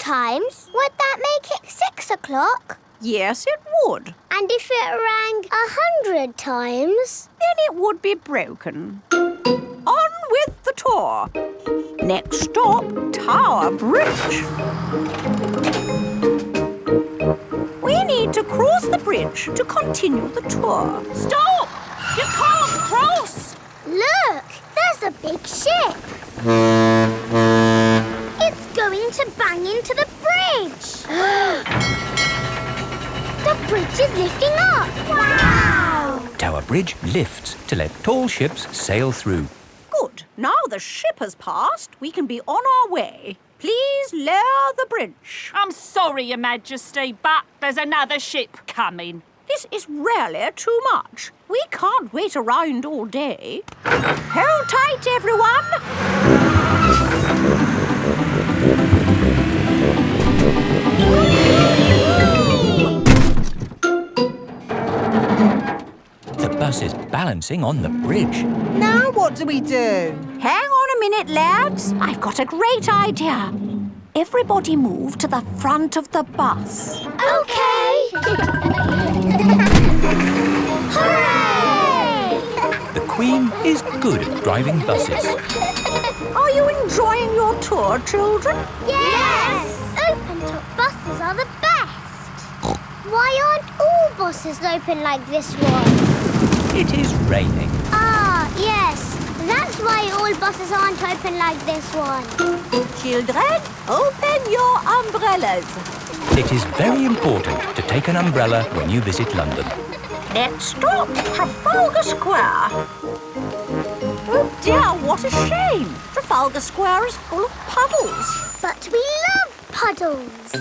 times, would that make it 6 o'clock? Yes, it would. And if it rang 100 times? Then it would be broken. On with the tour. Next stop, Tower Bridge. We need to cross the bridge to continue the tour. Stop! You can't cross! Look, there's a big ship. It's going to bang into the bridge. The bridge is lifting up. Wow! Tower Bridge lifts to let tall ships sail through. Good. Now the ship has passed, we can be on our way. Please lower the bridge. I'm sorry, Your Majesty, but there's another ship coming. This is really too much. We can't wait around all day. Hold tight, everyone. The bus is balancing on the bridge. Now what do we do? Hang on a minute, lads. I've got a great idea. Everybody move to the front of the bus. OK. Hooray! The Queen is good at driving buses. Are you enjoying your tour, children? Yes! Open-top buses are the best. Why aren't all buses open like this one? It is raining. Ah, yes. That's why all buses aren't open like this one. Children, open your umbrellas. It is very important to take an umbrella when you visit London. Next stop, Trafalgar Square. Oh dear, what a shame. Trafalgar Square is full of puddles. But we love puddles.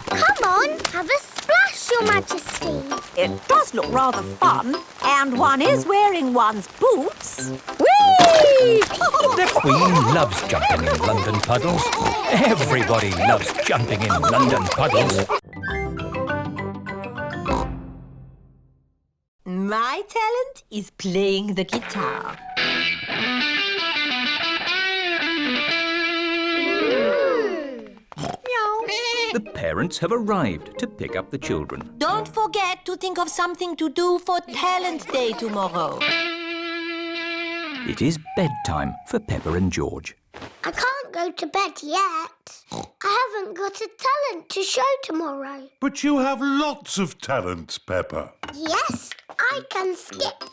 Come on, have a splash, Your Majesty. It does look rather fun, and one is wearing one's boots. Whee! The Queen loves jumping in London puddles. Everybody loves jumping in London puddles. My talent is playing the guitar. The parents have arrived to pick up the children. Don't forget to think of something to do for Talent Day tomorrow. It is bedtime for Peppa and George. I can't go to bed yet. I haven't got a talent to show tomorrow. But you have lots of talents, Peppa. Yes, I can skip.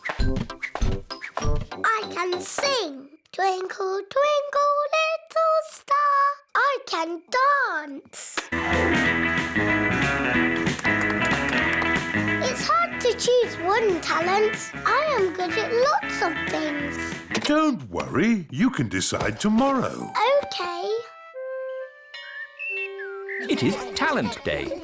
I can sing. Twinkle, twinkle, little star. I can dance. It's hard to choose one talent. I am good at lots of things. Don't worry, you can decide tomorrow. OK. It is Talent Day.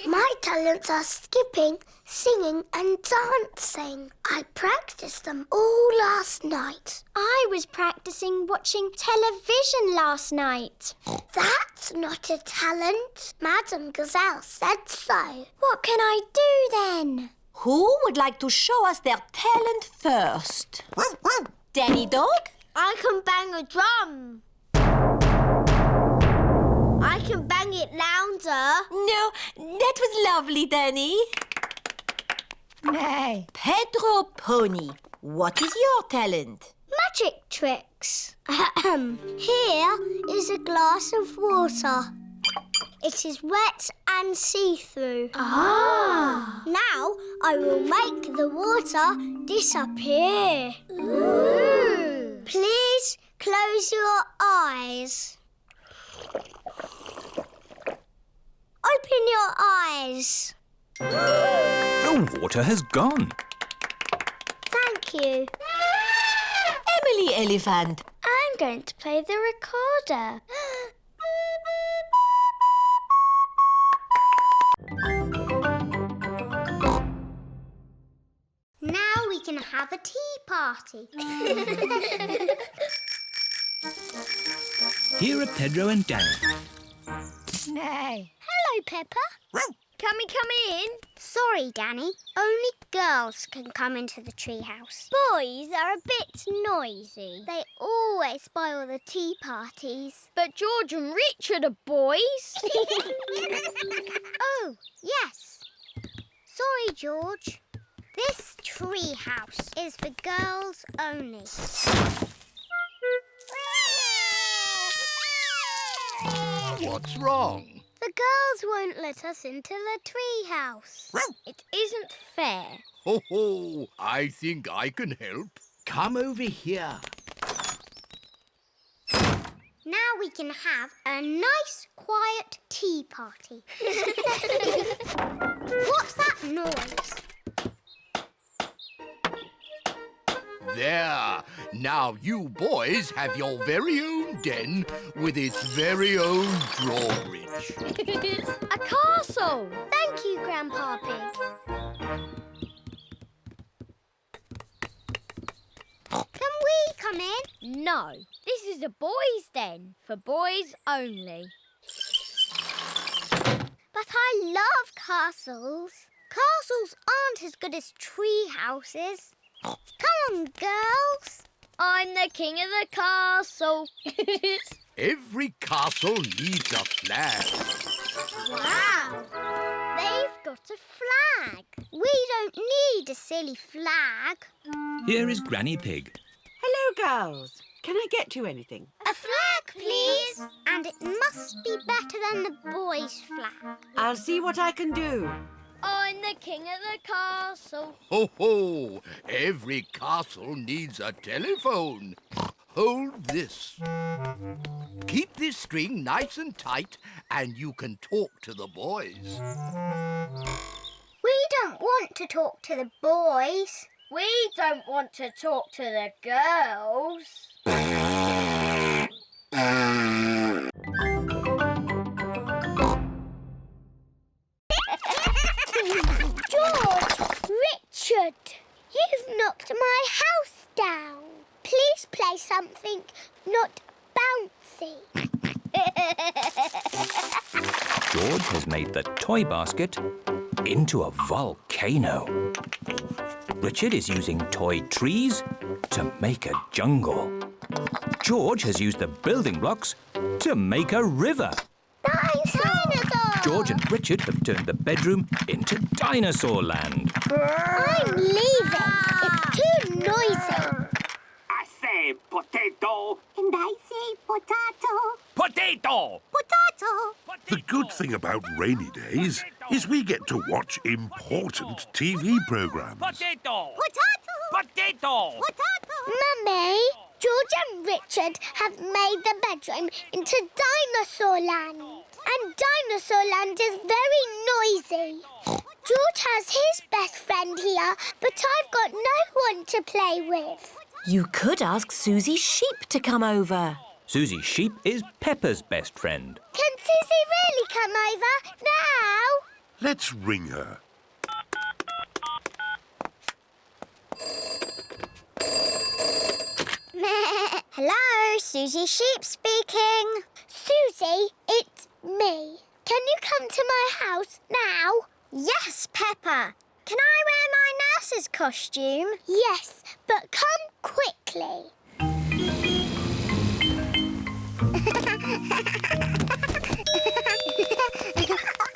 My talents are skipping, singing and dancing. I practiced them all last night. I was practicing watching television last night. That's not a talent. Madame Gazelle said so. What can I do then? Who would like to show us their talent first? Danny Dog? I can bang a drum. I can bang it louder. No, that was lovely, Danny. Nay. Pedro Pony, what is your talent? Magic tricks. Here is a glass of water. It is wet and see-through. Ah. Now I will make the water disappear. Ooh. Please close your eyes. Open your eyes. The water has gone. Thank you. Emily Elephant. I'm going to play the recorder. Now we can have a tea party. Here are Pedro and Danny. Nay. Hello, Peppa. Can we come in? Sorry, Danny. Only girls can come into the treehouse. Boys are a bit noisy. They always spoil the tea parties. But George and Richard are boys. Oh, yes. Sorry, George. This treehouse is for girls only. What's wrong? The girls won't let us into the treehouse. It isn't fair. Ho ho! I think I can help. Come over here. Now we can have a nice, quiet tea party. What's that noise? There. Now you boys have your very own den with its very own drawbridge. A castle! Thank you, Grandpa Pig. Can we come in? No, this is a boys' den for boys only. But I love castles. Castles aren't as good as tree houses. Come on, girls. I'm the king of the castle. Every castle needs a flag. Wow! They've got a flag. We don't need a silly flag. Here is Granny Pig. Hello, girls. Can I get you anything? A flag, please. And it must be better than the boys' flag. I'll see what I can do. I'm the king of the castle. Ho ho! Every castle needs a telephone. Hold this. Keep this string nice and tight and you can talk to the boys. We don't want to talk to the boys. We don't want to talk to the girls. George! Richard! You've knocked my house down. Please play something not bouncy. George has made the toy basket into a volcano. Richard is using toy trees to make a jungle. George has used the building blocks to make a river. Dinosaur! George and Richard have turned the bedroom into dinosaur land. I'm leaving. It's too noisy. I say potato. And I say potato. Potato! Potato. The good thing about rainy days is we get to watch important TV programs. Potato! Potato. Potato! Potato. Mummy, George and Richard have made the bedroom into dinosaur land. And dinosaur land is very noisy. George has his best friend here, but I've got no one to play with. You could ask Susie Sheep to come over. Susie Sheep is Peppa's best friend. Can Susie really come over now? Let's ring her. Hello, Susie Sheep speaking. Susie, it's me. Can you come to my house now? Yes, Peppa. Can I wear my nurse's costume? Yes, but come quickly.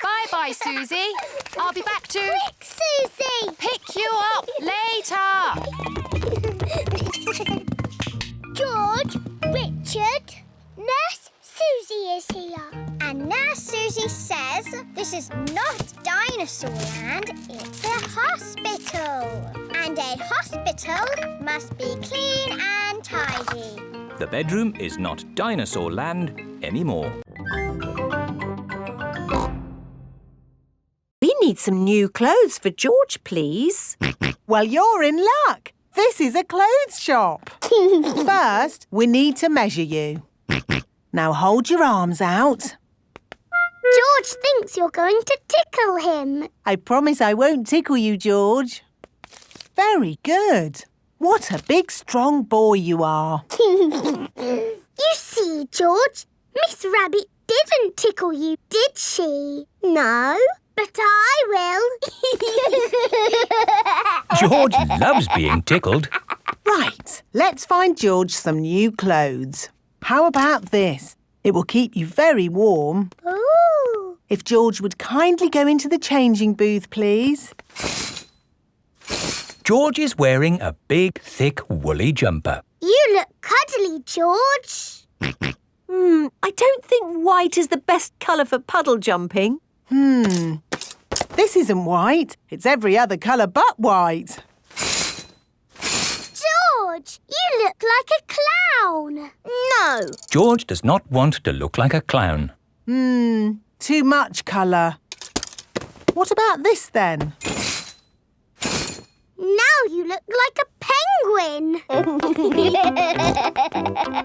Bye-bye, Susie. I'll be back to Quick, Susie! pick you up later. George, Richard, Nurse Susie is here. And Nurse Susie says this is not dinosaur land, it's a hospital. And a hospital must be clean and tidy. The bedroom is not dinosaur land anymore. We need some new clothes for George, please. Well, you're in luck. This is a clothes shop. First, we need to measure you. Now hold your arms out. George thinks you're going to tickle him. I promise I won't tickle you, George. Very good. What a big, strong boy you are. You see, George, Miss Rabbit didn't tickle you, did she? No, But I will. George loves being tickled. Right, let's find George some new clothes. How about this? It will keep you very warm. Ooh. If George would kindly go into the changing booth, please. George is wearing a big, thick, woolly jumper. You look cuddly, George. I don't think white is the best colour for puddle jumping. This isn't white. It's every other colour but white. George, you look like a clown. No. George does not want to look like a clown. Too much colour. What about this then? Now you look like a penguin.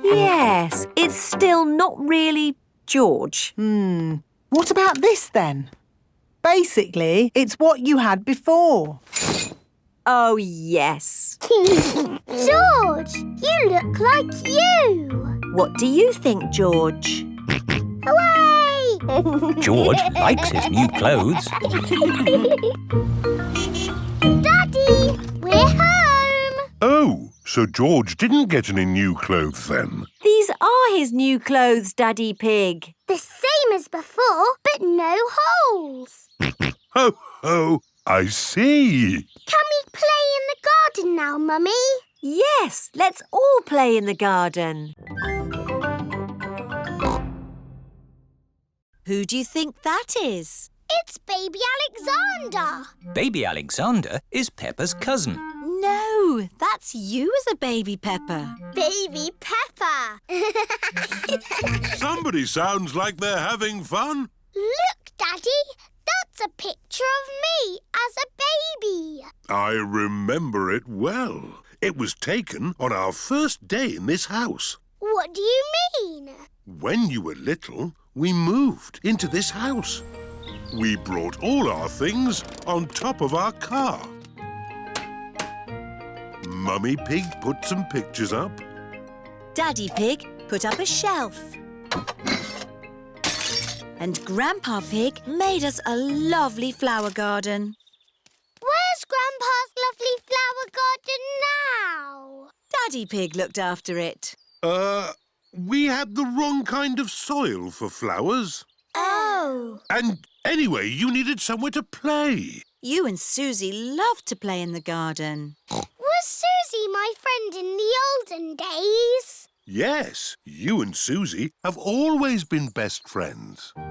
Yes, it's still not really George. What about this then? Basically, it's what you had before. Oh, yes. George, you look like you. What do you think, George? Hooray! George likes his new clothes. Daddy, we're home. Oh, so George didn't get any new clothes then? These are his new clothes, Daddy Pig. The same as before, but no holes. Ho, ho, I see. Can we play in the garden now, Mummy? Yes, let's all play in the garden. Who do you think that is? It's Baby Alexander. Baby Alexander is Peppa's cousin. No, that's you as a baby Peppa. Baby Peppa. Somebody sounds like they're having fun. Look, Daddy. That's a picture of me as a baby. I remember it well. It was taken on our first day in this house. What do you mean? When you were little, we moved into this house. We brought all our things on top of our car. Mummy Pig put some pictures up. Daddy Pig put up a shelf. And Grandpa Pig made us a lovely flower garden. Where's Grandpa's lovely flower garden now? Daddy Pig looked after it. We had the wrong kind of soil for flowers. Oh. And anyway, you needed somewhere to play. You and Susie loved to play in the garden. Was Susie my friend in the olden days? Yes, you and Susie have always been best friends. In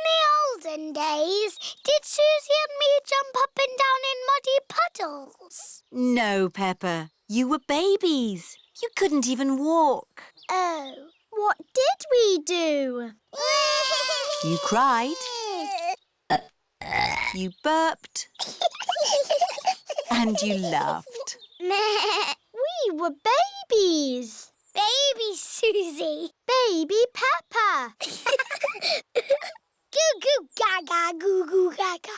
the olden days, did Susie and me jump up and down in muddy puddles? No, Peppa. You were babies. You couldn't even walk. Oh. What did we do? You cried. You burped. And you laughed. We were babies. Baby Susie. Baby Peppa. Goo goo gaga, goo goo gaga.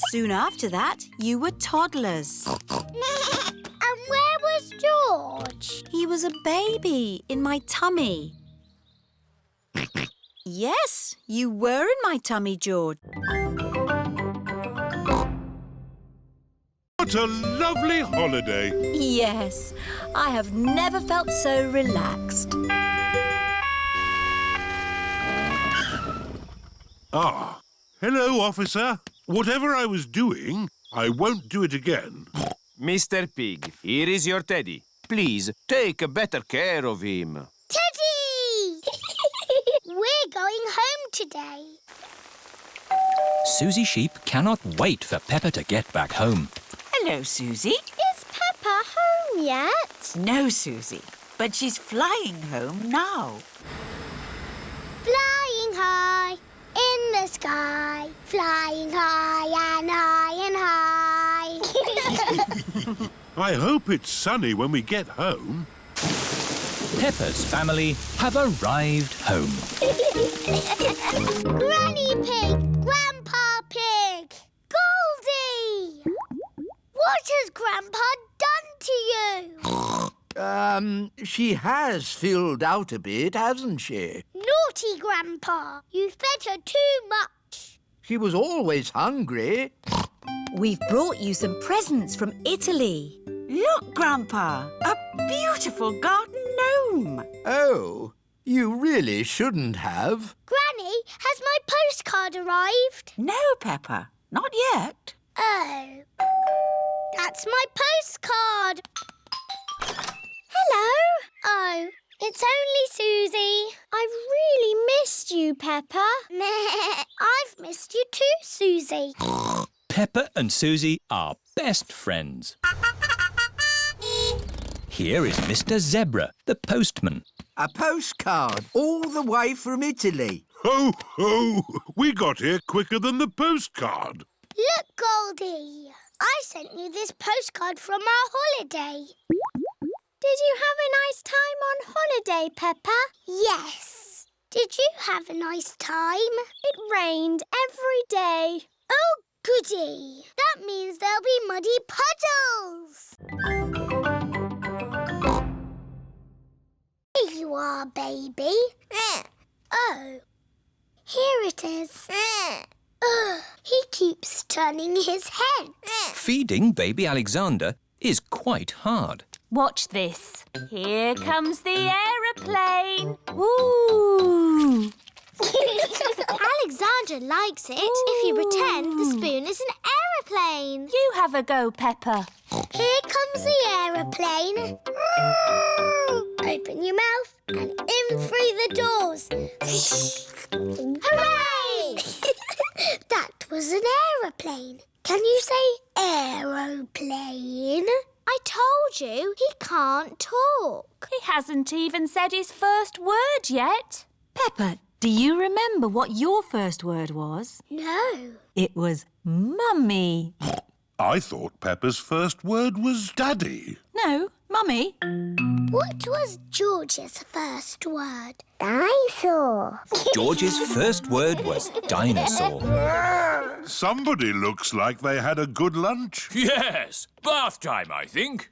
Soon after that, you were toddlers. And where was George? He was a baby in my tummy. Yes, you were in my tummy, George. What a lovely holiday. Yes, I have never felt so relaxed. Ah, hello, officer. Whatever I was doing, I won't do it again. Mr. Pig, here is your teddy. Please, take better care of him. Teddy! We're going home today. Susie Sheep cannot wait for Peppa to get back home. Hello, Susie. Is Peppa home yet? No, Susie, but she's flying home now. Flying high in the sky. Flying high and high and high. I hope it's sunny when we get home. Peppa's family have arrived home. Granny Pig, Grandpa Pig, Goldie! What has Grandpa done to you? She has filled out a bit, hasn't she? Naughty Grandpa! You fed her too much. She was always hungry. We've brought you some presents from Italy. Look, Grandpa, a beautiful garden gnome. Oh, you really shouldn't have. Granny, has my postcard arrived? No, Peppa, not yet. Oh. That's my postcard. Hello. Oh, it's only Susie. I've really missed you, Peppa. I've missed you too, Susie. Peppa and Susie are best friends. Here is Mr. Zebra, the postman. A postcard all the way from Italy. Ho, ho! We got here quicker than the postcard. Look, Goldie. I sent you this postcard from our holiday. Did you have a nice time on holiday, Peppa? Yes. Did you have a nice time? It rained every day. Oh, goody. That means there'll be muddy puddles. Here you are, baby. Oh, here it is. He keeps turning his head. Feeding baby Alexander is quite hard. Watch this. Here comes the aeroplane. Woo! Alexander likes it if you pretend the spoon is an aeroplane. You have a go, Peppa. Here comes the aeroplane. Open your mouth and in through the doors. Hooray! That was an aeroplane. Can you say aeroplane? I told you he can't talk. He hasn't even said his first word yet. Peppa, do you remember what your first word was? No. It was Mummy. I thought Peppa's first word was Daddy. No, Mummy. What was George's first word? Dinosaur. George's first word was dinosaur. Somebody looks like they had a good lunch. Yes, bath time, I think.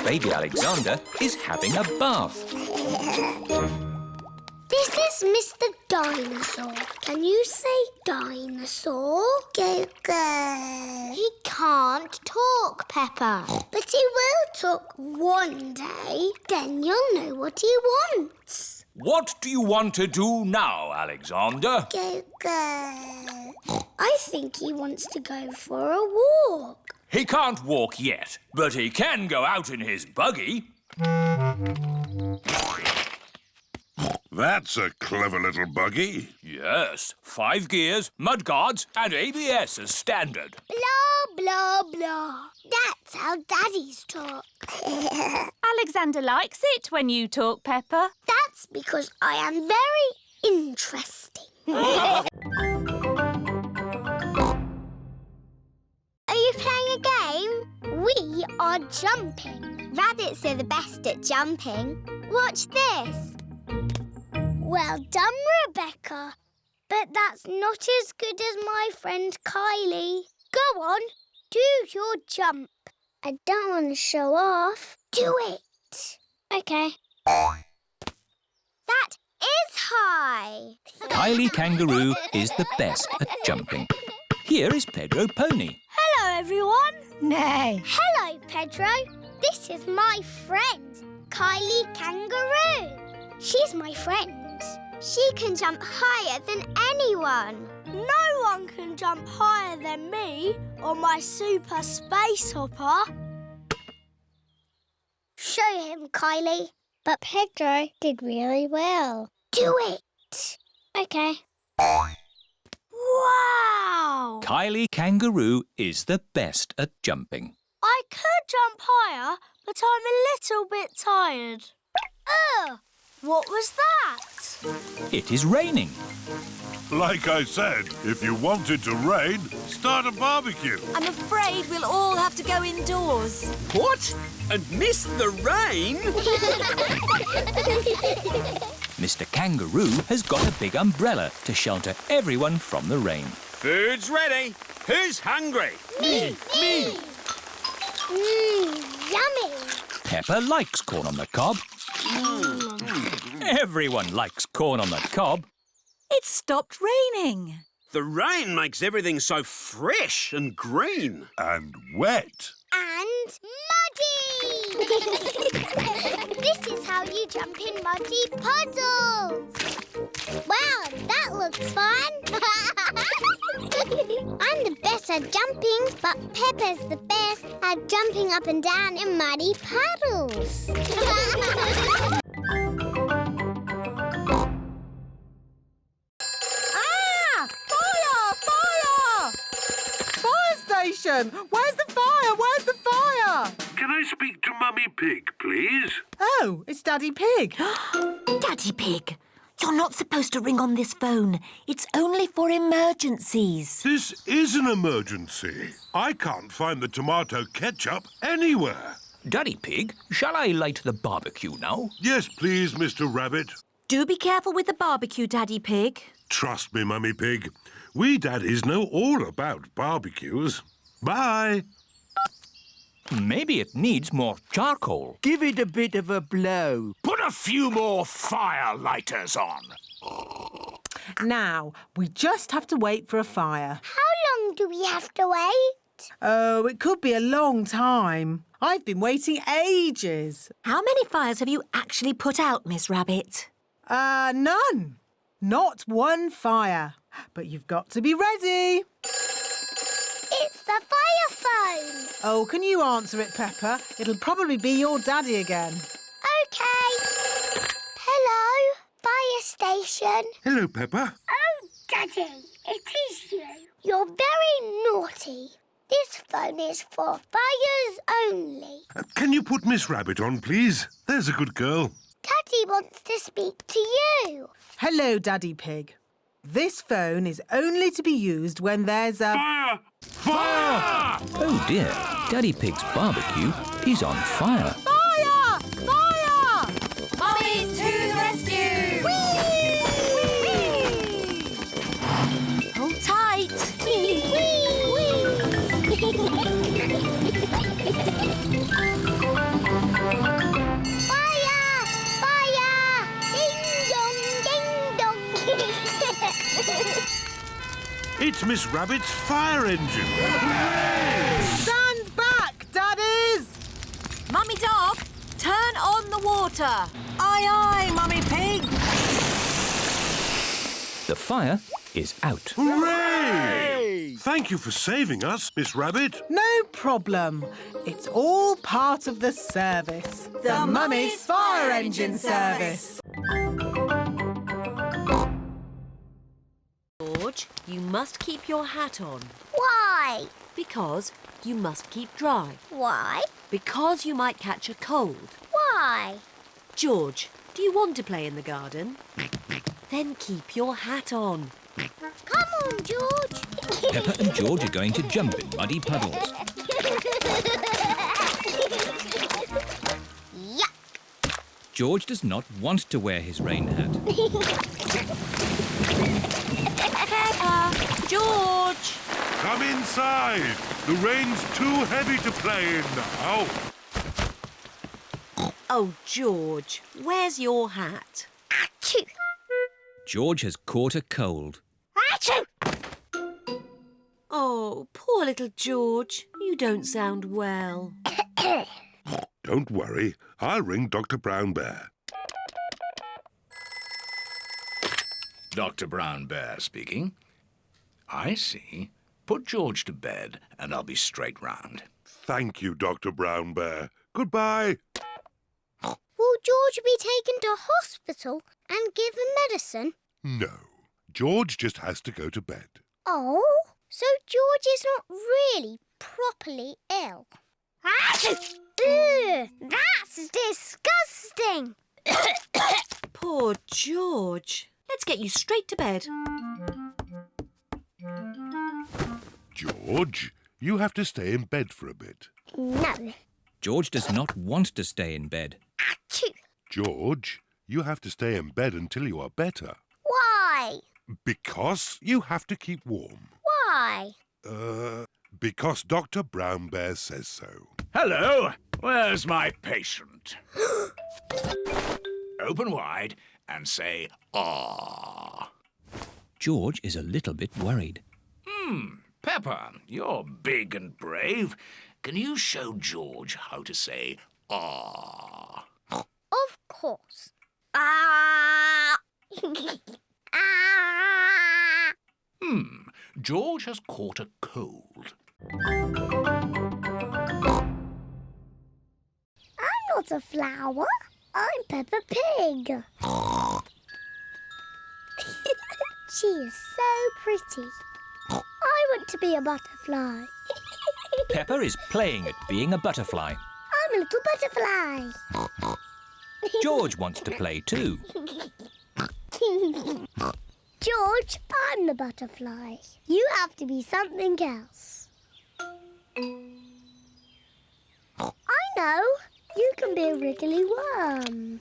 Baby Alexander is having a bath. This is Mr. Dinosaur. Can you say dinosaur? Go, go. He can't talk, Peppa. But he will talk one day. Then you'll know what he wants. What do you want to do now, Alexander? Go, go. I think he wants to go for a walk. He can't walk yet, but he can go out in his buggy. That's a clever little buggy. Yes, 5 gears, mudguards and ABS as standard. Blah, blah, blah. That's how daddies talk. Alexander likes it when you talk, Peppa. That's because I am very interesting. Are you playing a game? We are jumping. Rabbits are the best at jumping. Watch this. Well done, Rebecca. But that's not as good as my friend Kylie. Go on, do your jump. I don't want to show off. Do it. OK. That is high. Kylie Kangaroo is the best at jumping. Here is Pedro Pony. Hello, everyone. Nay. Hello, Pedro. This is my friend, Kylie Kangaroo. She's my friend. She can jump higher than anyone. No one can jump higher than me or my super space hopper. Show him, Kylie. But Pedro did really well. Do it. OK. Wow! Kylie Kangaroo is the best at jumping. I could jump higher, but I'm a little bit tired. Ugh! What was that? It is raining. Like I said, if you want it to rain, start a barbecue. I'm afraid we'll all have to go indoors. What? And miss the rain? Mr. Kangaroo has got a big umbrella to shelter everyone from the rain. Food's ready. Who's hungry? Me! Yummy! Peppa likes corn on the cob. Everyone likes corn on the cob. It's stopped raining. The rain makes everything so fresh and green. And wet. And muddy! This is how you jump in muddy puddles. Wow, that looks fun. I'm the best at jumping, but Peppa's the best at jumping up and down in muddy puddles. Station! Where's the fire? Where's the fire? Can I speak to Mummy Pig, please? Oh, it's Daddy Pig. Daddy Pig, you're not supposed to ring on this phone. It's only for emergencies. This is an emergency. I can't find the tomato ketchup anywhere. Daddy Pig, shall I light the barbecue now? Yes, please, Mr. Rabbit. Do be careful with the barbecue, Daddy Pig. Trust me, Mummy Pig. We daddies know all about barbecues. Bye. Maybe it needs more charcoal. Give it a bit of a blow. Put a few more fire lighters on. Now, we just have to wait for a fire. How long do we have to wait? Oh, it could be a long time. I've been waiting ages. How many fires have you actually put out, Miss Rabbit? None. Not one fire. But you've got to be ready. It's the fire phone. Oh, can you answer it, Peppa? It'll probably be your daddy again. OK. Hello, fire station. Hello, Peppa. Oh, Daddy, it is you. You're very naughty. This phone is for fires only. Can you put Miss Rabbit on, please? There's a good girl. Daddy wants to speak to you. Hello, Daddy Pig. This phone is only to be used when there's a... Fire! Fire! Oh dear, Daddy Pig's barbecue is on fire. Fire! Fire! Mummy's to the rescue! Whee! Hold tight! Fire! Fire! Ding dong, ding dong. It's Miss Rabbit's fire engine. Stand back, Daddies! Mummy Dog, turn on the water. Aye, aye, Mummy Pig. The fire is out. Hooray! Thank you for saving us, Miss Rabbit. No problem. It's all part of the service. The Mummy's Fire Engine Service. George, you must keep your hat on. Why? Because you must keep dry. Why? Because you might catch a cold. Why? George, do you want to play in the garden? Then keep your hat on. Come on, George. Peppa and George are going to jump in muddy puddles. Yuck. George does not want to wear his rain hat. Peppa! George! Come inside. The rain's too heavy to play in now. Oh, George, where's your hat? Achoo. George has caught a cold. Achoo. Oh, poor little George. You don't sound well. Don't worry. I'll ring Dr. Brown Bear. Dr. Brown Bear speaking. I see. Put George to bed and I'll be straight round. Thank you, Dr. Brown Bear. Goodbye. Will George be taken to hospital and given medicine? No. George just has to go to bed. Oh, so George is not really properly ill. Achoo! Ugh, that's disgusting. Poor George. Let's get you straight to bed. George, you have to stay in bed for a bit. No. George does not want to stay in bed. Achoo! George, you have to stay in bed until you are better. Why? Because you have to keep warm. Why? Because Dr. Brown Bear says so. Hello. Where's my patient? Open wide and say, ah. George is a little bit worried. Peppa, you're big and brave. Can you show George how to say, ah? Of course. Ah! Ah! George has caught a cold. I'm not a flower. I'm Peppa Pig. She is so pretty. I want to be a butterfly. Peppa is playing at being a butterfly. I'm a little butterfly. George wants to play too. George, I'm the butterfly. You have to be something else. I know. You can be a wriggly worm.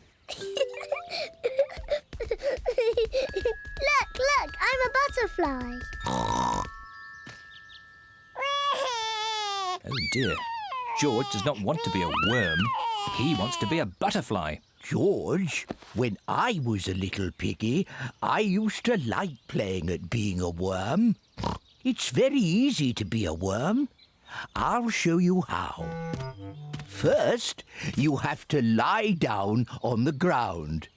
Look, I'm a butterfly. Oh dear. George does not want to be a worm. He wants to be a butterfly. George, when I was a little piggy, I used to like playing at being a worm. It's very easy to be a worm. I'll show you how. First, you have to lie down on the ground.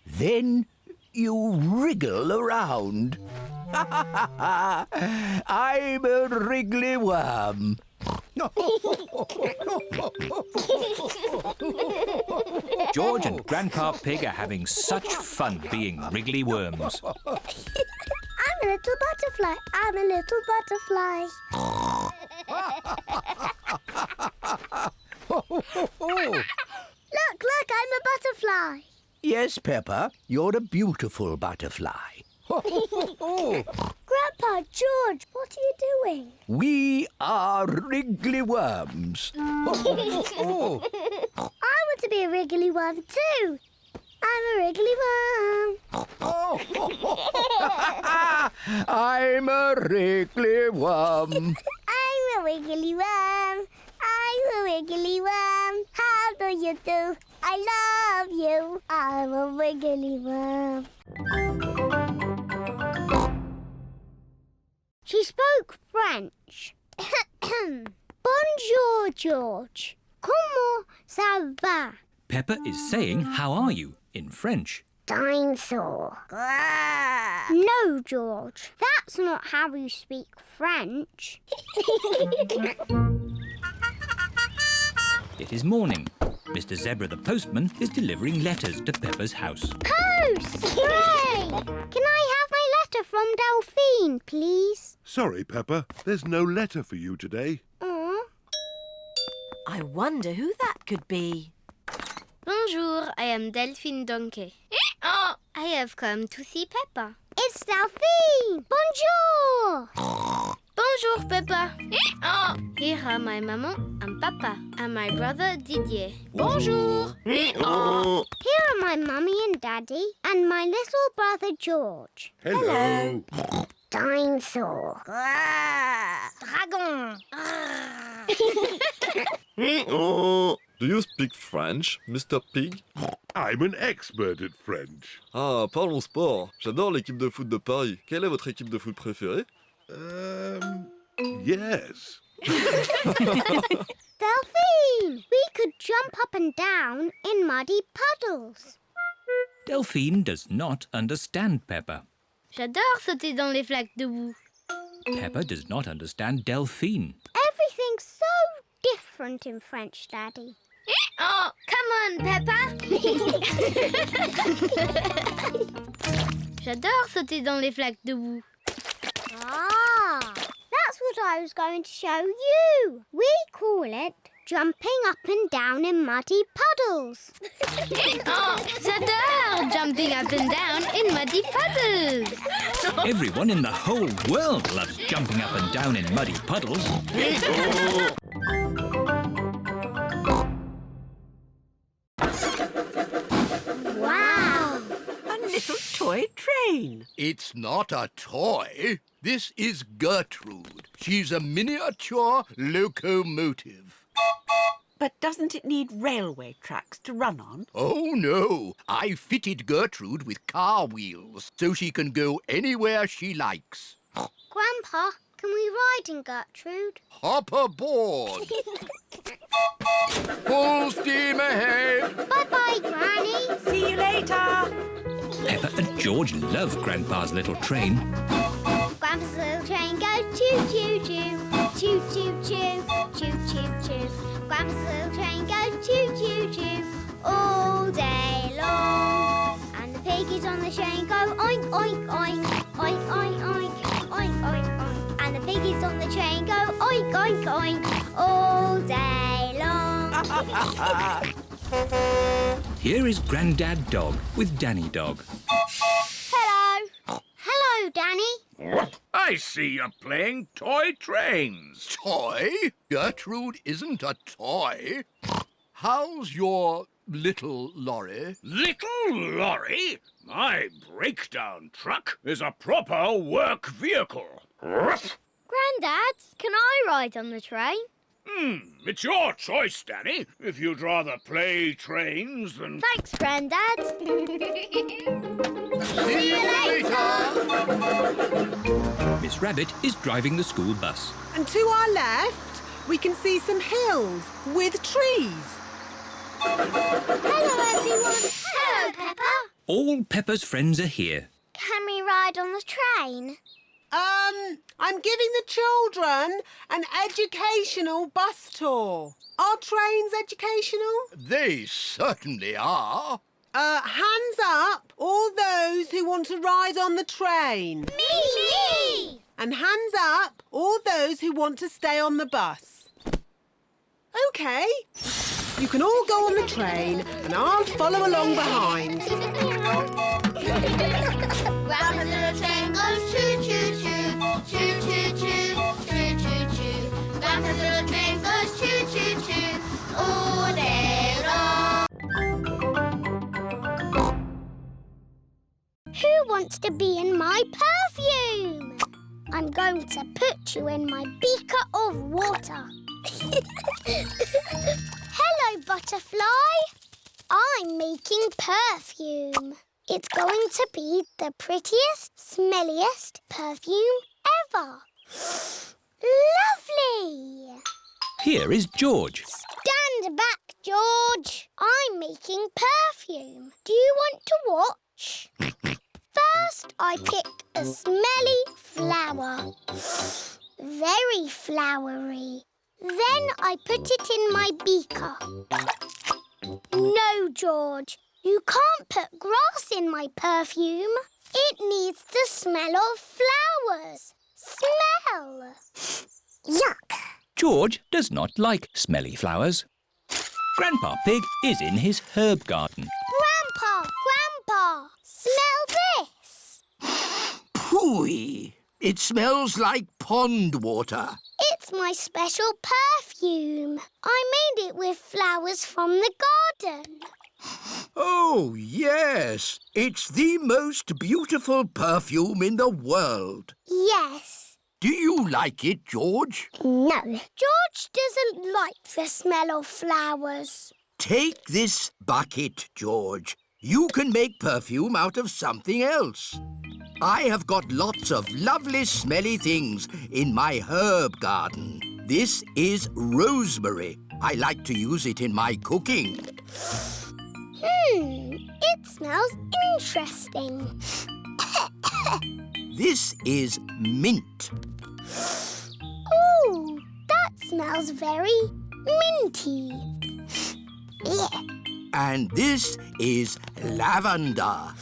Then you wriggle around. I'm a wriggly worm. George and Grandpa Pig are having such fun being wriggly worms. I'm a little butterfly. I'm a little butterfly. Look, I'm a butterfly. Yes, Peppa, you're a beautiful butterfly. Grandpa, George, what are you doing? We are wriggly worms. I want to be a wriggly worm too. I'm a wriggly worm. I'm a wriggly worm. I'm a wiggly worm. I'm a wiggly worm. How do you do? I love you. I'm a wiggly worm. She spoke French. Bonjour, George. Comment ça va? Peppa is saying, "How are you?" in French. Dinosaur. No, George. That's not how you speak French. It is morning. Mr. Zebra the postman is delivering letters to Peppa's house. Post! Hooray! Can I have my letter from Delphine, please? Sorry, Peppa. There's no letter for you today. Aww. I wonder who that could be. Bonjour, I am Delphine Donkey. I have come to see Peppa. It's Delphine! Bonjour! Bonjour, Peppa. Here are my maman and papa and my brother Didier. Bonjour. Here are my mummy and daddy and my little brother George. Hello. Dinosaur. Dragon. Do you speak French, Mr. Pig? I'm an expert at French. Ah, parlons sport. J'adore l'équipe de foot de Paris. Quelle est votre équipe de foot préférée? Yes. Delphine, we could jump up and down in muddy puddles. Delphine does not understand Peppa. J'adore sauter dans les flaques de boue. Peppa does not understand Delphine. Everything's so different in French, Daddy. Come on, Peppa. J'adore sauter dans les flaques de boue. Ah, that's what I was going to show you. We call it jumping up and down in muddy puddles. J'adore jumping up and down in muddy puddles. Everyone in the whole world loves jumping up and down in muddy puddles. Wow! A little toy train. It's not a toy. This is Gertrude. She's a miniature locomotive. But doesn't it need railway tracks to run on? Oh, no. I fitted Gertrude with car wheels so she can go anywhere she likes. Grandpa, can we ride in Gertrude? Hop aboard. Full steam ahead. Bye-bye, Granny. See you later. Peppa and George love Grandpa's little train. Grandpa's little train goes choo-choo-choo, choo-choo-choo, choo-choo-choo. Grandpa's little train goes choo-choo-choo all day long. And the piggies on the train go oink, oink, oink, oink, oink, oink, oink, oink, oink. And the piggies on the train go oink, oink, oink all day long. Here is Grandad Dog with Danny Dog. Hello. Hello, Danny. I see you're playing toy trains. Toy? Gertrude isn't a toy. How's your little lorry? Little lorry? My breakdown truck is a proper work vehicle. Grandad, can I ride on the train? It's your choice, Danny. If you'd rather play trains than... Thanks, Grandad. See you later. Miss Rabbit is driving the school bus. And to our left, we can see some hills with trees. Hello, everyone. Hello, Peppa. All Peppa's friends are here. Can we ride on the train? I'm giving the children an educational bus tour. Are trains educational? They certainly are. Hands up, all those who want to ride on the train. Me! And hands up, all those who want to stay on the bus. OK. You can all go on the train and I'll follow along behind. Grandpa's little train goes choo-choo-choo, choo-choo-choo, choo-choo-choo. Grandpa's little train goes choo-choo-choo all day long. Who wants to be in my perfume? I'm going to put you in my beaker of water. Hello, butterfly. I'm making perfume. It's going to be the prettiest, smelliest perfume ever. Lovely! Here is George. Stand back, George. I'm making perfume. Do you want to watch? First, I pick a smelly flower. Very flowery. Then I put it in my beaker. No, George. You can't put grass in my perfume. It needs the smell of flowers. Smell! Yuck! George does not like smelly flowers. Grandpa Pig is in his herb garden. Grandpa! Smell this! Phooey! It smells like pond water. It's my special perfume. I made it with flowers from the garden. Oh, yes. It's the most beautiful perfume in the world. Yes. Do you like it, George? No. George doesn't like the smell of flowers. Take this bucket, George. You can make perfume out of something else. I have got lots of lovely smelly things in my herb garden. This is rosemary. I like to use it in my cooking. It smells interesting. This is mint. Ooh, that smells very minty. Yeah. And this is lavender.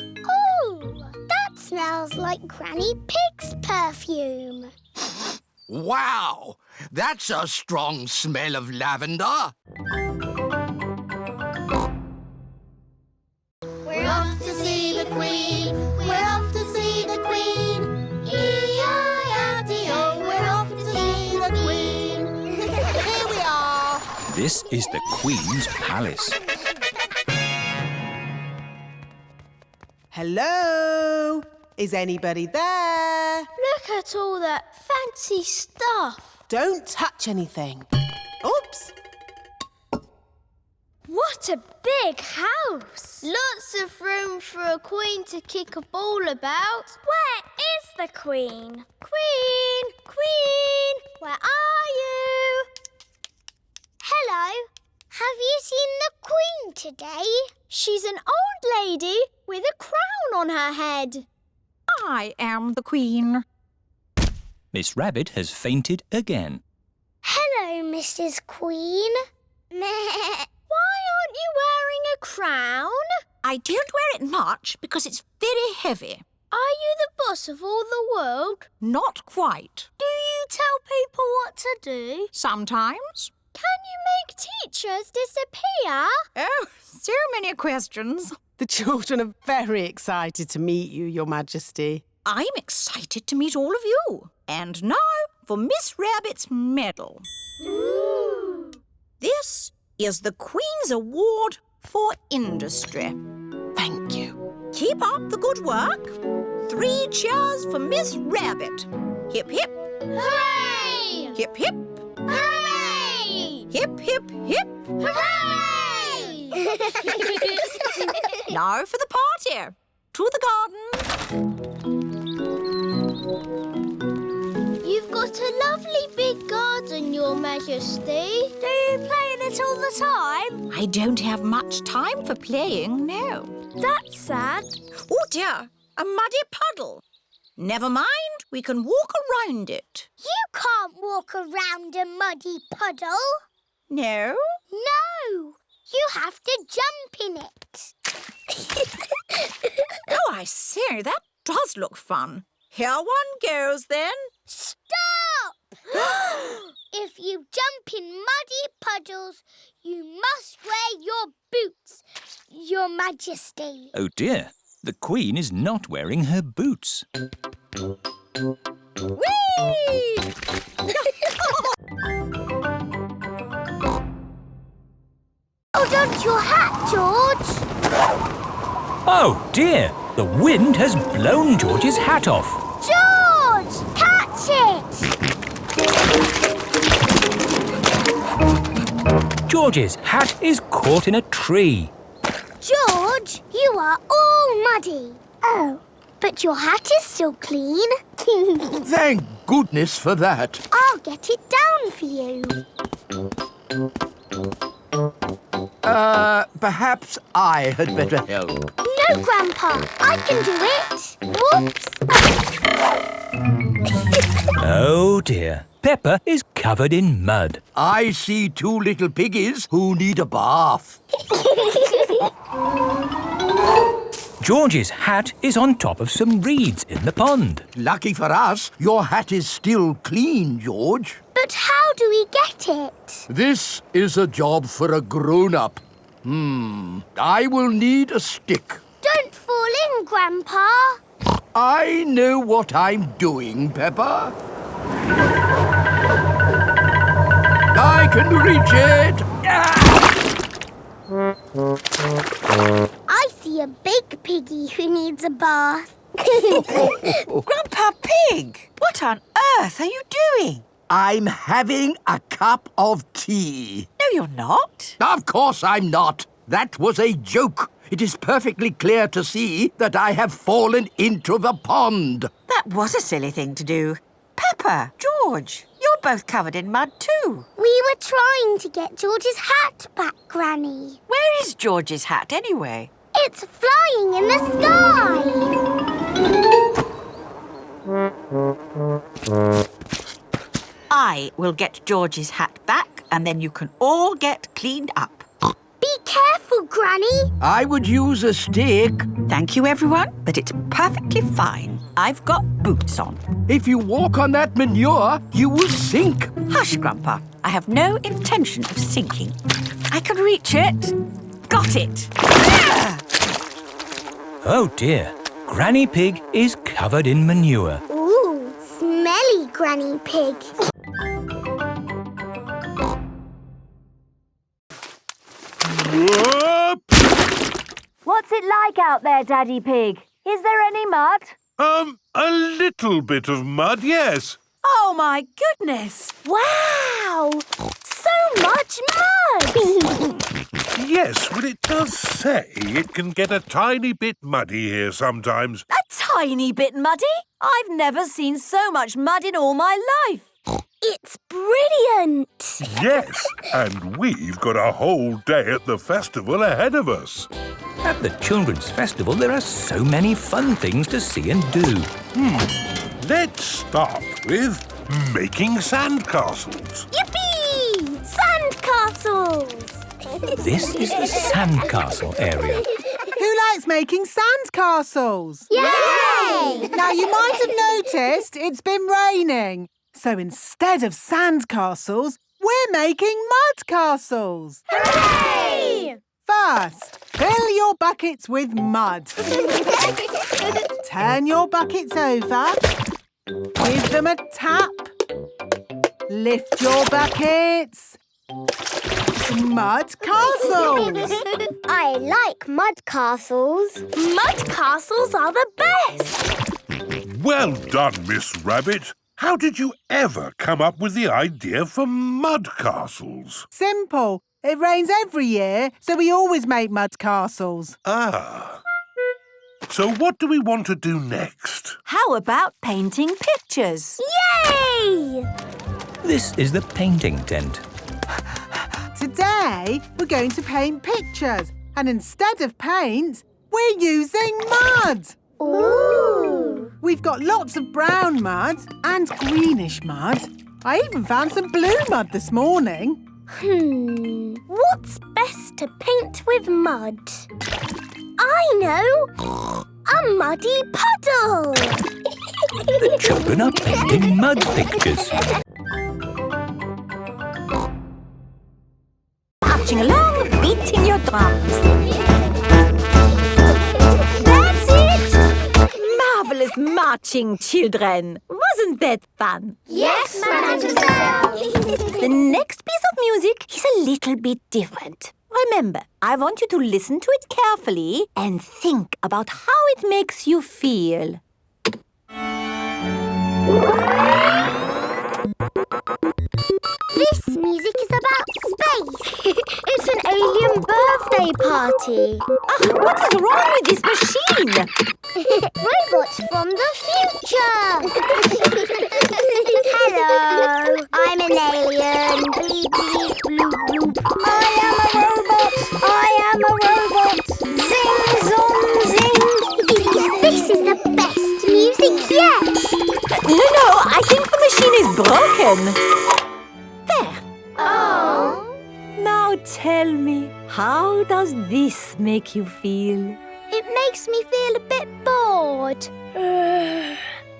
Ooh, that smells like Granny Pig's perfume. Wow! That's a strong smell of lavender. We're off to see the Queen. We're off to see the Queen. E-I-R-T-O. We're off to see the Queen. Here we are. This is the Queen's palace. Hello? Is anybody there? Look at all that fancy stuff. Don't touch anything. Oops. What a big house! Lots of room for a queen to kick a ball about. Where is the queen? Queen! Queen! Where are you? Hello. Have you seen the Queen today? She's an old lady with a crown on her head. I am the Queen. Miss Rabbit has fainted again. Hello, Mrs. Queen. Meh. Why aren't you wearing a crown? I don't wear it much because it's very heavy. Are you the boss of all the world? Not quite. Do you tell people what to do? Sometimes. Can you make teachers disappear? Oh, so many questions. The children are very excited to meet you, Your Majesty. I'm excited to meet all of you. And now for Miss Rabbit's medal. Ooh. This is the Queen's Award for Industry. Thank you. Keep up the good work. 3 cheers for Miss Rabbit. Hip, hip. Hooray! Hip, hip. Hooray! Hip, hip, hip. Hooray! Now for the party. To the garden. You've got a lovely big garden, Your Majesty. Do you play in it all the time? I don't have much time for playing, no. That's sad. Oh dear, a muddy puddle. Never mind, we can walk around it. You can't walk around a muddy puddle. No? No. You have to jump in it. Oh, I see, that does look fun. Here one goes then. Stop! If you jump in muddy puddles, you must wear your boots, Your Majesty. Oh dear, the Queen is not wearing her boots. Whee! Hold on to your hat, George. Oh dear, the wind has blown George's hat off. George, catch it! George's hat is caught in a tree. George, you are all muddy. Oh, but your hat is still clean. Thank goodness for that. I'll get it down for you. Perhaps I had better help. No, Grandpa, I can do it. Whoops. Oh dear, Peppa is covered in mud. I see 2 little piggies who need a bath. George's hat is on top of some reeds in the pond. Lucky for us, your hat is still clean, George. But how do we get it? This is a job for a grown-up. I will need a stick. Don't fall in, Grandpa. I know what I'm doing, Peppa. I can reach it. I see a big piggy who needs a bath. Grandpa Pig, what on earth are you doing? I'm having a cup of tea. No, you're not. Of course I'm not. That was a joke. It is perfectly clear to see that I have fallen into the pond. That was a silly thing to do. Peppa, George, you're both covered in mud too. We were trying to get George's hat back, Granny. Where is George's hat anyway? It's flying in the sky. I will get George's hat back and then you can all get cleaned up. Be careful, Granny. I would use a stick. Thank you, everyone, but it's perfectly fine. I've got boots on. If you walk on that manure, you will sink. Hush, Grandpa. I have no intention of sinking. I can reach it. Got it. Ah! Oh dear, Granny Pig is covered in manure. Ooh, smelly Granny Pig. Whoop! What's it like out there, Daddy Pig? Is there any mud? A little bit of mud, yes. Oh, my goodness! Wow! So so much mud! Yes, well, it does say it can get a tiny bit muddy here sometimes. A tiny bit muddy? I've never seen so much mud in all my life. It's brilliant! Yes, and we've got a whole day at the festival ahead of us. At the Children's Festival, there are so many fun things to see and do. Let's start with making sandcastles. Yippee! Sandcastles! This is the sandcastle area. Who likes making sandcastles? Yay! Now, you might have noticed it's been raining. So instead of sandcastles, we're making mud castles. Hooray! First, fill your buckets with mud. Turn your buckets over. Give them a tap. Lift your buckets. Mud castles. I like mud castles. Mud castles are the best. Well done, Miss Rabbit. How did you ever come up with the idea for mud castles? Simple. It rains every year, so we always make mud castles. Ah. So what do we want to do next? How about painting pictures? Yay! This is the painting tent. Today, we're going to paint pictures. And instead of paint, we're using mud. Ooh! We've got lots of brown mud and greenish mud. I even found some blue mud this morning. What's best to paint with mud? I know! A muddy puddle! The children are painting mud pictures. Marching along, beating your drums. That's it! Marvellous marching, children. Wasn't that fun? Yes, Madame Giselle! The next piece of music is a little bit different. Remember, I want you to listen to it carefully and think about how it makes you feel. This music is about space. It's an alien birthday party. What is wrong with this machine? Robots from the future. Hello, I'm an alien. Bleep, bleep, bloop, bloop. I am a robot. I am a robot. Zing, zong, zing. This is the best music yet. No, I think the machine is broken. There. Oh. Now tell me, how does this make you feel? It makes me feel a bit bored.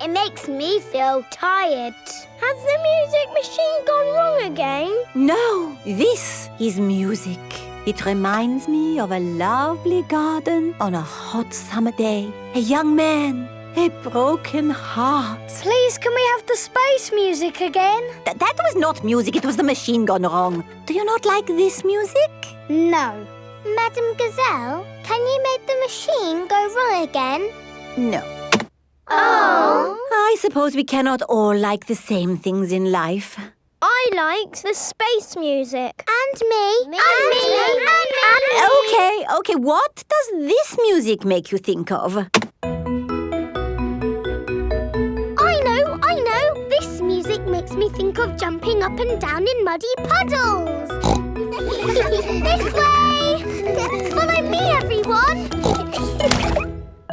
It makes me feel tired. Has the music machine gone wrong again? No, this is music. It reminds me of a lovely garden on a hot summer day. A young man, a broken heart. Please, can we have the space music again? That was not music, it was the machine gone wrong. Do you not like this music? No. Madame Gazelle, can you make the machine go wrong again? No. Oh. I suppose we cannot all like the same things in life. I like the space music. And me. And me. Okay, what does this music make you think of? I know. This music makes me think of jumping up and down in muddy puddles. This way. Follow me, everyone.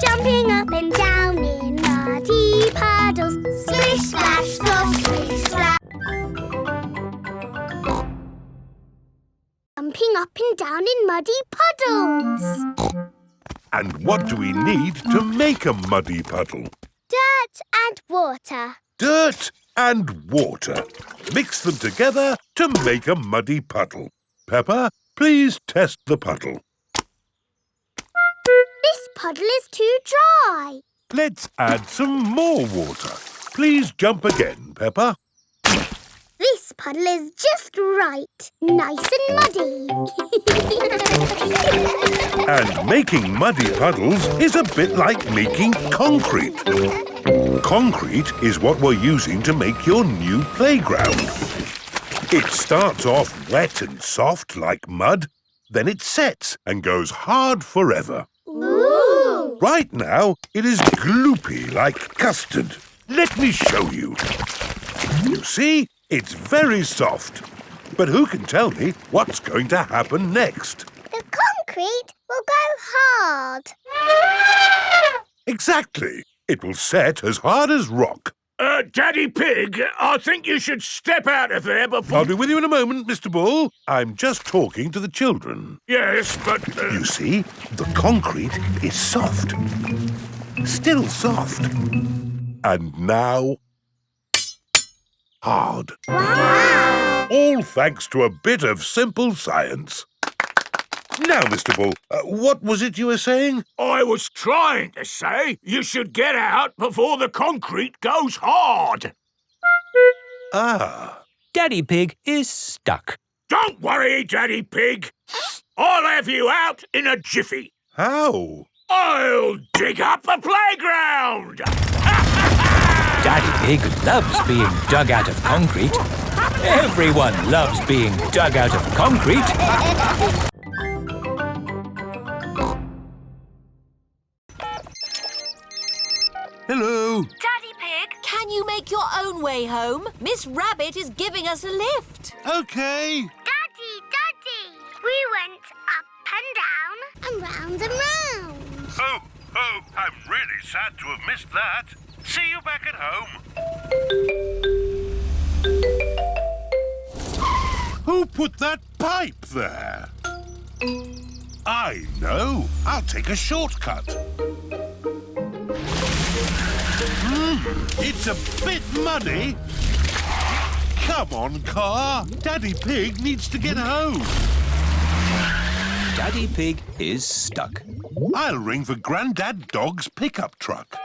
Jumping up and down in muddy puddles. Splish, splash, slosh, splish, splash. Jumping up and down in muddy puddles. And what do we need to make a muddy puddle? Dirt and water. Dirt and water. Mix them together to make a muddy puddle. Peppa, please test the puddle. This puddle is too dry. Let's add some more water. Please jump again, Peppa. This puddle is just right. Nice and muddy. And making muddy puddles is a bit like making concrete. Concrete is what we're using to make your new playground. It starts off wet and soft like mud, then it sets and goes hard forever. Ooh! Right now, it is gloopy like custard. Let me show you. You see, it's very soft. But who can tell me what's going to happen next? The concrete will go hard. Exactly. It will set as hard as rock. Daddy Pig, I think you should step out of there before... I'll be with you in a moment, Mr. Bull. I'm just talking to the children. Yes, but... You see, the concrete is soft. Still soft. And now... hard. Wow! All thanks to a bit of simple science. Now, Mr. Bull, what was it you were saying? I was trying to say you should get out before the concrete goes hard. Ah. Daddy Pig is stuck. Don't worry, Daddy Pig. I'll have you out in a jiffy. How? I'll dig up the playground. Daddy Pig loves being dug out of concrete. Everyone loves being dug out of concrete. Hello. Daddy Pig, can you make your own way home? Miss Rabbit is giving us a lift. Okay. Daddy, we went up and down and round and round. Oh, I'm really sad to have missed that. See you back at home. Who put that pipe there? I know. I'll take a shortcut. It's a bit muddy. Come on, car. Daddy Pig needs to get home. Daddy Pig is stuck. I'll ring for Grandad Dog's pickup truck.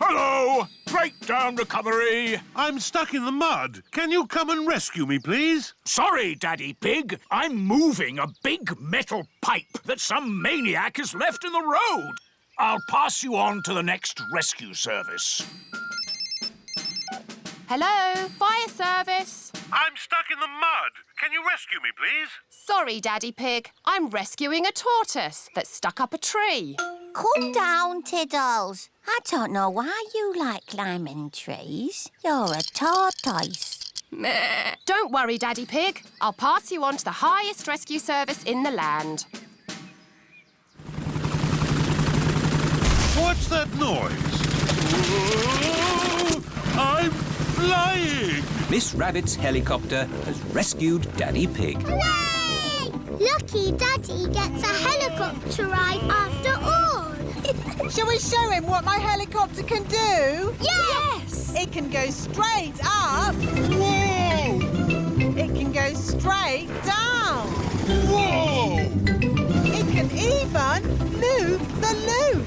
Hello! Breakdown recovery! I'm stuck in the mud. Can you come and rescue me, please? Sorry, Daddy Pig. I'm moving a big metal pipe that some maniac has left in the road. I'll pass you on to the next rescue service. Hello, fire service. I'm stuck in the mud. Can you rescue me, please? Sorry, Daddy Pig. I'm rescuing a tortoise that's stuck up a tree. Calm down, Tiddles. I don't know why you like climbing trees. You're a tortoise. Meh. Don't worry, Daddy Pig. I'll pass you on to the highest rescue service in the land. What's that noise? Whoa! I'm flying! Miss Rabbit's helicopter has rescued Daddy Pig. Hooray! Lucky Daddy gets a helicopter ride after all. Shall we show him what my helicopter can do? Yes! It can go straight up. Whoa! It can go straight down. Whoa! It can even loop the loop.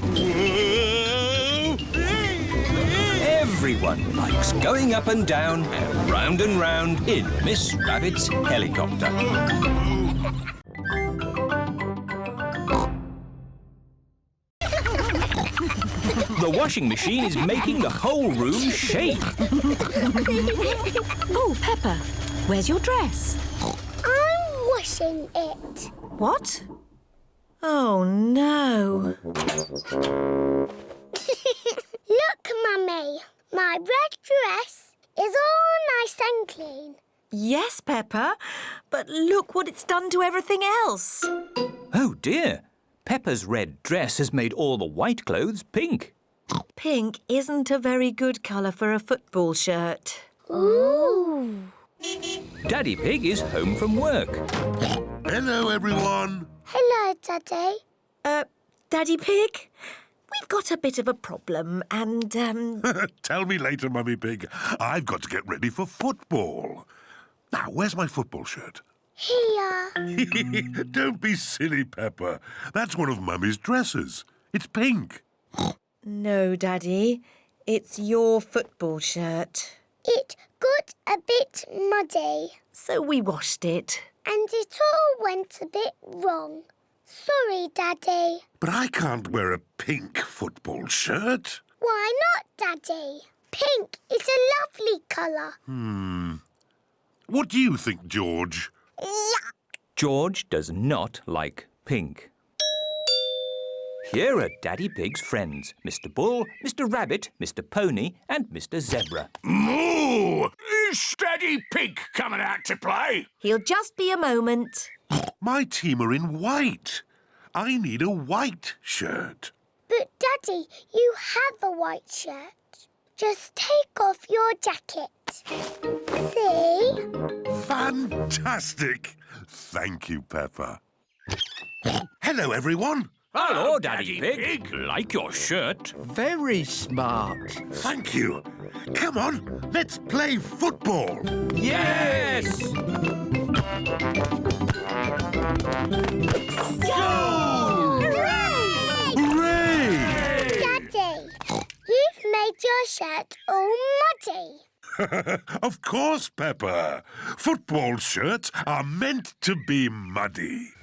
Everyone likes going up and down and round in Miss Rabbit's helicopter. The washing machine is making the whole room shake. Oh, Peppa, where's your dress? I'm washing it. What? Oh, no. Look, Mummy. My red dress is all nice and clean. Yes, Peppa, but look what it's done to everything else. Oh, dear. Peppa's red dress has made all the white clothes pink. Pink isn't a very good colour for a football shirt. Ooh. Daddy Pig is home from work. Hello, everyone. Hello, Daddy. Daddy Pig, we've got a bit of a problem and, Tell me later, Mummy Pig. I've got to get ready for football. Now, where's my football shirt? Here. Don't be silly, Peppa. That's one of Mummy's dresses. It's pink. No, Daddy, it's your football shirt. It got a bit muddy. So we washed it. And it all went a bit wrong. Sorry, Daddy. But I can't wear a pink football shirt. Why not, Daddy? Pink is a lovely colour. What do you think, George? Yuck. George does not like pink. Here are Daddy Pig's friends, Mr. Bull, Mr. Rabbit, Mr. Pony and Mr. Zebra. Moo! Is Daddy Pig coming out to play? He'll just be a moment. My team are in white. I need a white shirt. But, Daddy, you have a white shirt. Just take off your jacket. See? Fantastic. Thank you, Peppa. Hello, everyone. Hello, Daddy Pig. Like your shirt. Very smart. Thank you. Come on, let's play football. Yes! Go! Hooray! Hooray! Daddy, you've made your shirt all muddy. Of course, Peppa. Football shirts are meant to be muddy.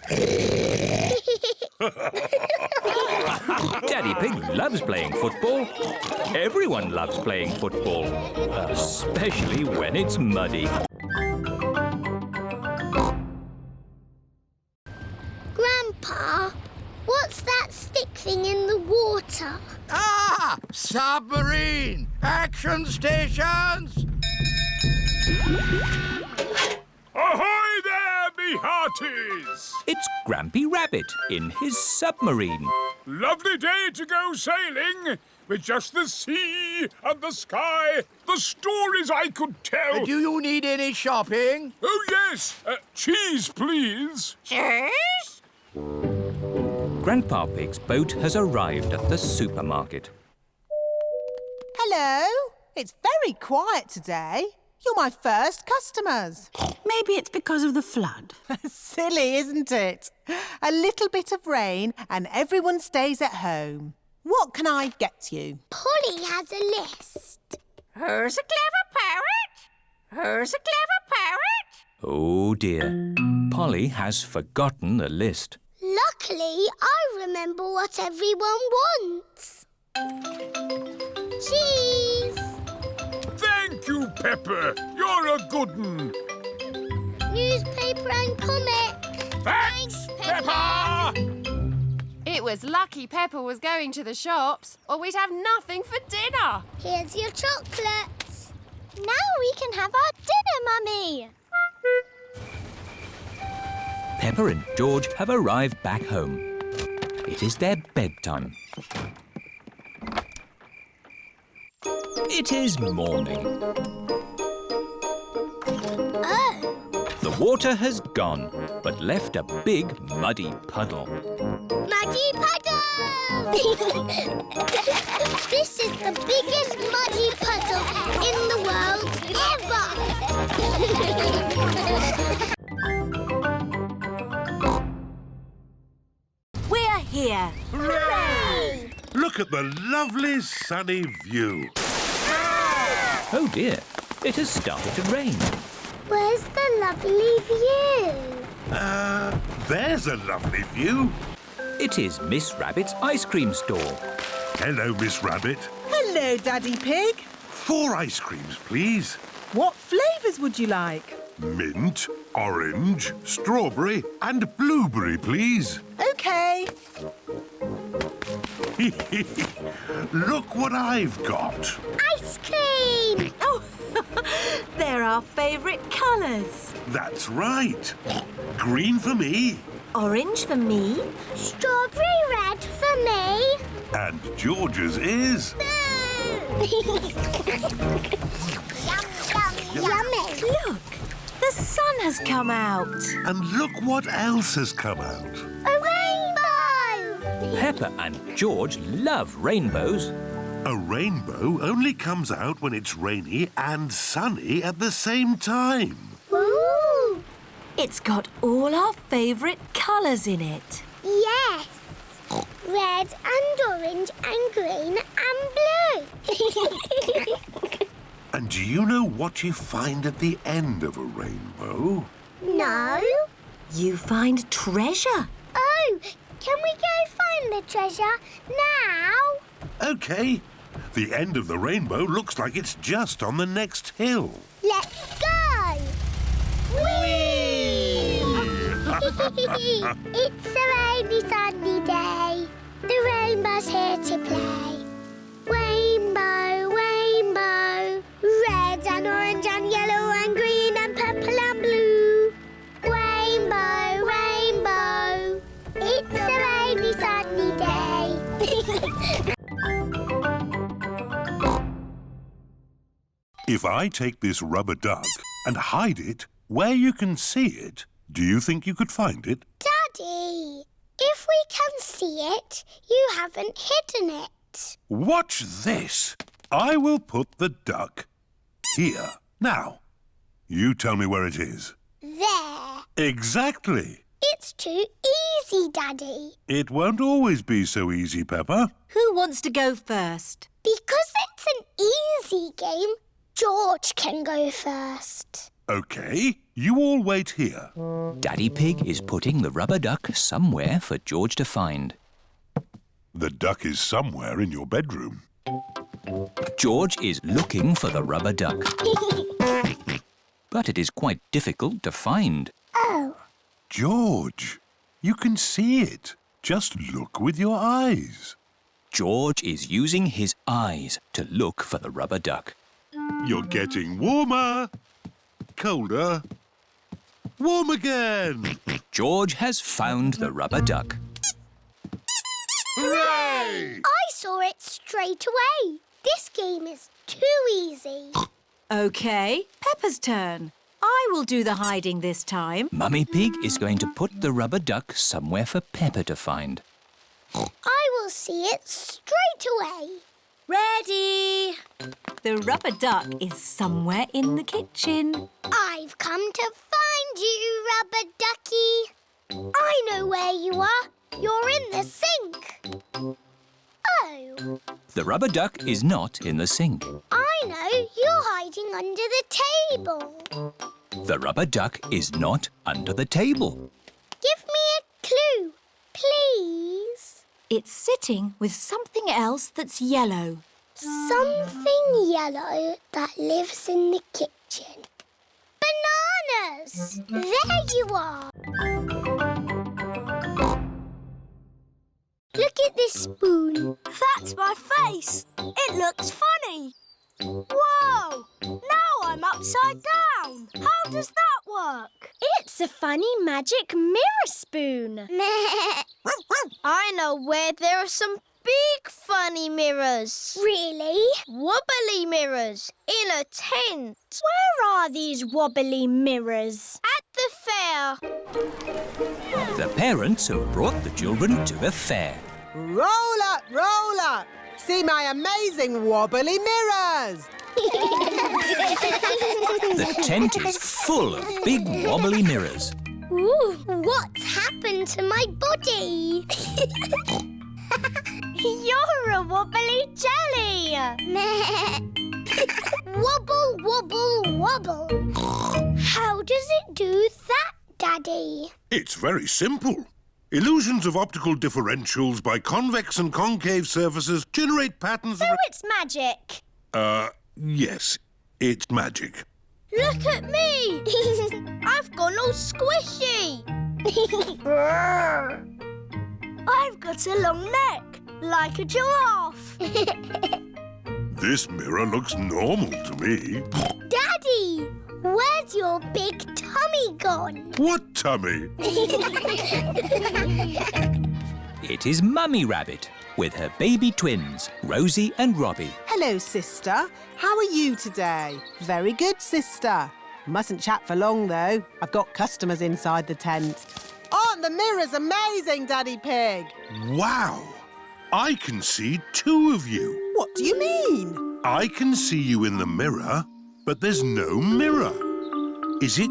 Daddy Pig loves playing football. Everyone loves playing football, especially when it's muddy. Grandpa, what's that stick thing in the water? Ah! Submarine! Action stations! Ahoy there, me hearties! It's Grampy Rabbit in his submarine. Lovely day to go sailing, with just the sea and the sky, the stories I could tell. Do you need any shopping? Oh, yes. Cheese, please. Cheese? Grandpa Pig's boat has arrived at the supermarket. Hello. It's very quiet today. You're my first customers. Maybe it's because of the flood. Silly, isn't it? A little bit of rain and everyone stays at home. What can I get you? Polly has a list. Who's a clever parrot? Who's a clever parrot? Oh dear, Polly has forgotten the list. Luckily, I remember what everyone wants. Cheese! Thank you, Pepper. You're a good un. Newspaper and comic. Thanks, Peppa! It was lucky Peppa was going to the shops, or we'd have nothing for dinner. Here's your chocolates. Now we can have our dinner, Mummy. Peppa and George have arrived back home. It is their bedtime. It is morning. Oh. The water has gone, but left a big muddy puddle. Muddy puddle! This is the biggest muddy puddle in the world ever! We're here. Hooray! Look at the lovely sunny view. Oh dear, it has started to rain. Where's the lovely view? There's a lovely view. It is Miss Rabbit's ice cream store. Hello, Miss Rabbit. Hello, Daddy Pig. 4 ice creams, please. What flavours would you like? Mint, orange, strawberry and blueberry, please. OK. Look what I've got. Ice cream! Oh, they're our favourite colours. That's right. Green for me. Orange for me. Strawberry red for me. And George's is... Yummy. Look, the sun has come out. And look what else has come out. A rainbow! Peppa and George love rainbows. A rainbow only comes out when it's rainy and sunny at the same time. Ooh! It's got all our favourite colours in it. Yes. Red and orange and green and blue. And do you know what you find at the end of a rainbow? No. You find treasure. Oh, can we go find the treasure now? OK, The end of the rainbow looks like it's just on the next hill. Let's go! Whee! It's a rainy, sunny day. The rainbow's here to play. Rainbow, rainbow, red and orange and yellow and green and purple and blue. Rainbow, rainbow, it's a rainy, sunny day. If I take this rubber duck and hide it where you can see it, do you think you could find it? Daddy, if we can see it, you haven't hidden it. Watch this. I will put the duck here. Now, you tell me where it is. There. Exactly. It's too easy, Daddy. It won't always be so easy, Peppa. Who wants to go first? Because it's an easy game, George can go first. OK, you all wait here. Daddy Pig is putting the rubber duck somewhere for George to find. The duck is somewhere in your bedroom. George is looking for the rubber duck. But it is quite difficult to find. Oh. George, you can see it. Just look with your eyes. George is using his eyes to look for the rubber duck. You're getting warmer. Colder. Warm again. George has found the rubber duck. Hooray! I saw it straight away. This game is too easy. OK, Peppa's turn. I will do the hiding this time. Mummy Pig is going to put the rubber duck somewhere for Peppa to find. I will see it straight away. Ready! The rubber duck is somewhere in the kitchen. I've come to find you, rubber ducky. I know where you are. You're in the sink. Oh. The rubber duck is not in the sink. I know. You're hiding under the table. The rubber duck is not under the table. Give me a clue, please. It's sitting with something else that's yellow. Something yellow that lives in the kitchen. Bananas! There you are. Look at this spoon. That's my face. It looks funny. Whoa! Now I'm upside down. How does that work? It's a funny magic mirror spoon. I know where there are some big funny mirrors. Really? Wobbly mirrors in a tent. Where are these wobbly mirrors? At the fair. The parents have brought the children to a fair. Roll up, roll up. See my amazing wobbly mirrors. The tent is full of big wobbly mirrors. Ooh, what's happened to my body? You're a wobbly jelly. Wobble, wobble, wobble. How does it do that, Daddy? It's very simple. Illusions of optical differentials by convex and concave surfaces generate patterns of... So it's magic. Yes, it's magic. Look at me. I've gone all squishy. I've got a long neck, like a giraffe. This mirror looks normal to me. Daddy, where's your big tummy gone? What tummy? It is Mummy Rabbit with her baby twins, Rosie and Robbie. Hello, sister. How are you today? Very good, sister. Mustn't chat for long, though. I've got customers inside the tent. Aren't the mirrors amazing, Daddy Pig? Wow! I can see two of you. What do you mean? I can see you in the mirror, but there's no mirror. Is it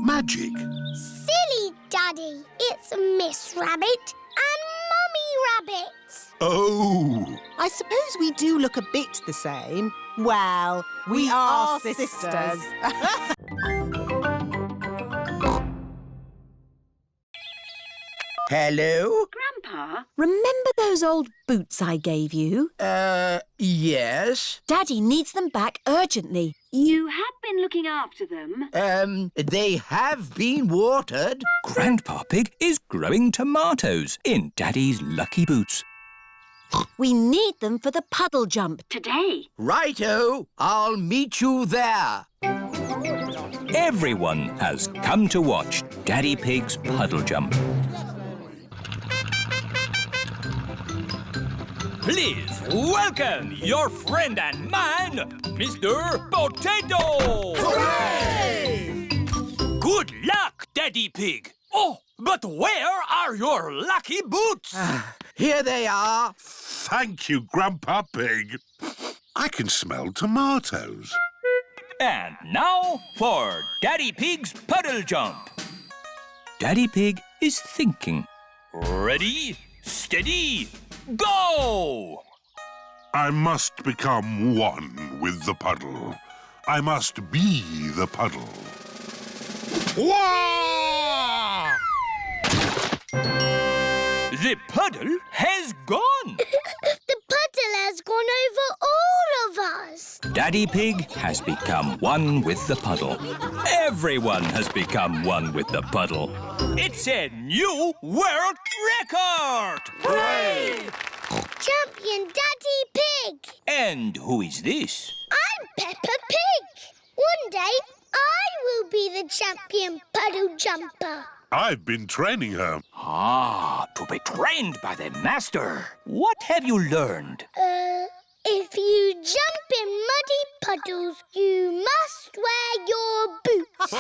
magic? Silly, Daddy. It's Miss Rabbit and Mummy Rabbit. Oh! I suppose we do look a bit the same. Well, we are sisters. Hello? Grandpa, Grandpa? Remember those old boots I gave you? Yes. Daddy needs them back urgently. You have been looking after them. They have been watered. Grandpa Pig is growing tomatoes in Daddy's lucky boots. We need them for the puddle jump. Today. Righto, I'll meet you there. Everyone has come to watch Daddy Pig's puddle jump. Please welcome your friend and mine, Mr. Potato! Hooray! Good luck, Daddy Pig. Oh, but where are your lucky boots? Here they are. Thank you, Grandpa Pig. I can smell tomatoes. And now for Daddy Pig's puddle jump. Daddy Pig is thinking. Ready, steady, go! I must become one with the puddle. I must be the puddle. Wah! The puddle has gone. The puddle has gone over all of us. Daddy Pig has become one with the puddle. Everyone has become one with the puddle. It's a new world record! Hooray! Champion Daddy Pig. And who is this? I'm Peppa Pig. One day, I will be the champion puddle jumper. I've been training her. Ah, to be trained by the master. What have you learned? If you jump in muddy puddles, you must wear your boots.